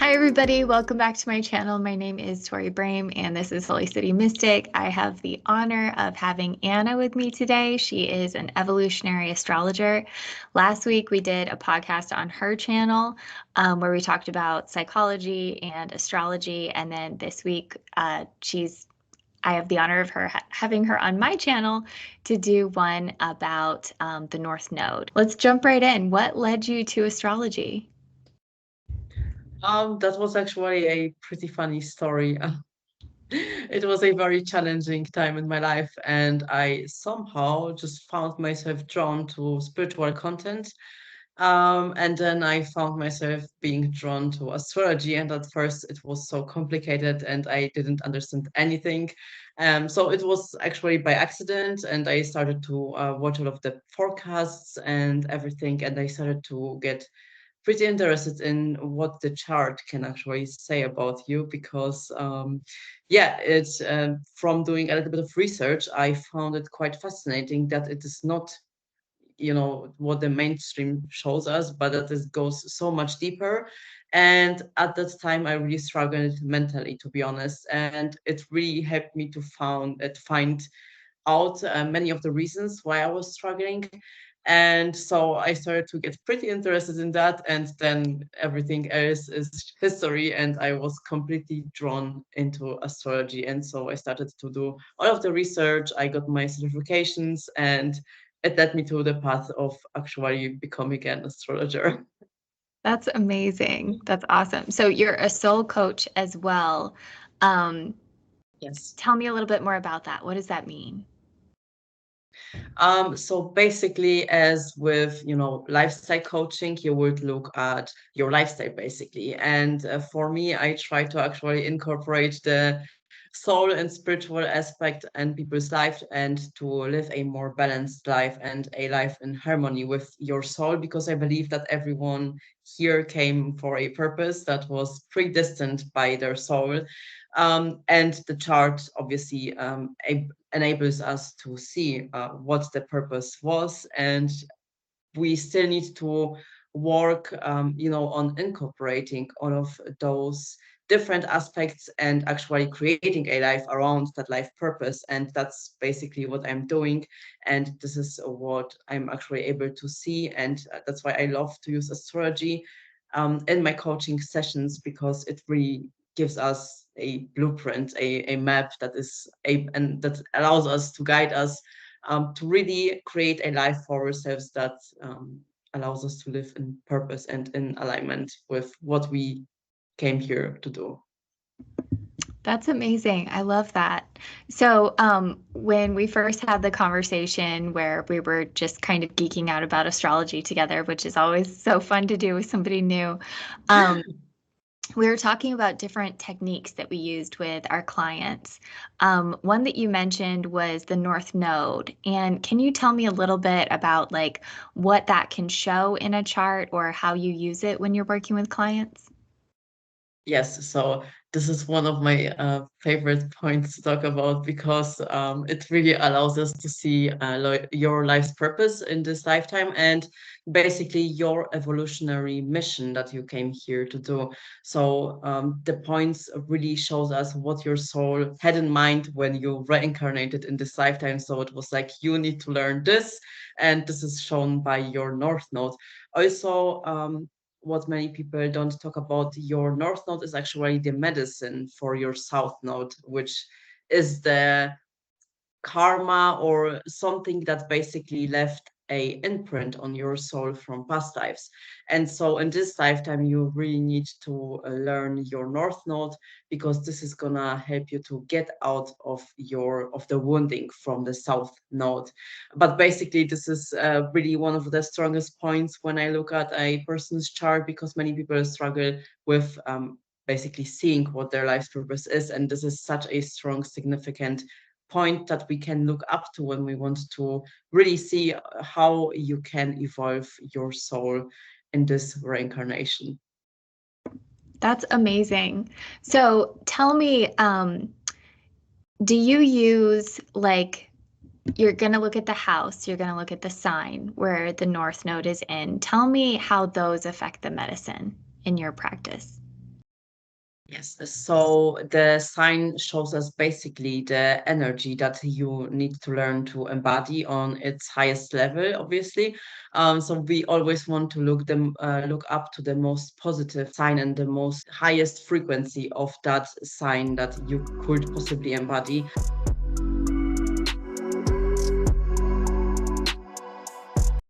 Hi, everybody. Welcome back to my channel. My name is Tori Brame, and this is Holy City Mystic. I have the honor of having Anna with me today. She is an evolutionary astrologer. Last week, we did a podcast on her channel where we talked about psychology and astrology. And then this week, I have the honor of having her on my channel to do one about the North Node. Let's jump right in. What led you to astrology? That was actually a pretty funny story. It was a very challenging time in my life, and I somehow just found myself drawn to spiritual content. And then I found myself being drawn to astrology, and at first it was so complicated and I didn't understand anything. So it was actually by accident, and I started to watch all of the forecasts and everything, and I started to get pretty interested in what the chart can actually say about you because yeah, it's from doing a little bit of research, I found it quite fascinating that it is not, what the mainstream shows us, but that it goes so much deeper. And at that time I really struggled mentally, to be honest, and it really helped me to find out many of the reasons why I was struggling. And so I started to get pretty interested in that. And then everything else is history. And I was completely drawn into astrology. And so I started to do all of the research. I got my certifications, and it led me to the path of actually becoming an astrologer. That's amazing. That's awesome. So you're a soul coach as well. Um, Yes. Tell me a little bit more about that. What does that mean? So basically, as with, lifestyle coaching, you would look at your lifestyle basically. And for me, I try to actually incorporate the soul and spiritual aspect in people's life, and to live a more balanced life and a life in harmony with your soul, because I believe that everyone here came for a purpose that was predestined by their soul. And the chart obviously enables us to see what the purpose was, and we still need to work, on incorporating all of those different aspects and actually creating a life around that life purpose. And that's basically what I'm doing. And this is what I'm actually able to see. And that's why I love to use astrology in my coaching sessions, because it really gives us a blueprint, a map and that allows us to guide us to really create a life for ourselves that allows us to live in purpose and in alignment with what we came here to do. That's amazing. I love that. So, when we first had the conversation where we were just kind of geeking out about astrology together, which is always so fun to do with somebody new, um, we were talking about different techniques that we used with our clients. One that you mentioned was the North Node. And can you tell me a little bit about like what that can show in a chart or how you use it when you're working with clients? Yes, so this is one of my favorite points to talk about, because it really allows us to see your life's purpose in this lifetime, and basically your evolutionary mission that you came here to do. So the points really shows us what your soul had in mind when you reincarnated in this lifetime. So it was like, you need to learn this, and this is shown by your North Node. Also, what many people don't talk about, your north node is actually the medicine for your south node, which is the karma or something that basically left a imprint on your soul from past lives. And so in this lifetime you really need to learn your north node, because this is gonna help you to get out of the wounding from the south node. But basically this is really one of the strongest points when I look at a person's chart, because many people struggle with basically seeing what their life's purpose is, and this is such a strong, significant point that we can look up to when we want to really see how you can evolve your soul in this reincarnation. That's amazing. So tell me, do you use like you're going to look at the house, you're going to look at the sign where the North Node is in. Tell me how those affect the medicine in your practice. Yes, so the sign shows us basically the energy that you need to learn to embody on its highest level, obviously. So we always want to look up to the most positive sign and the most highest frequency of that sign that you could possibly embody.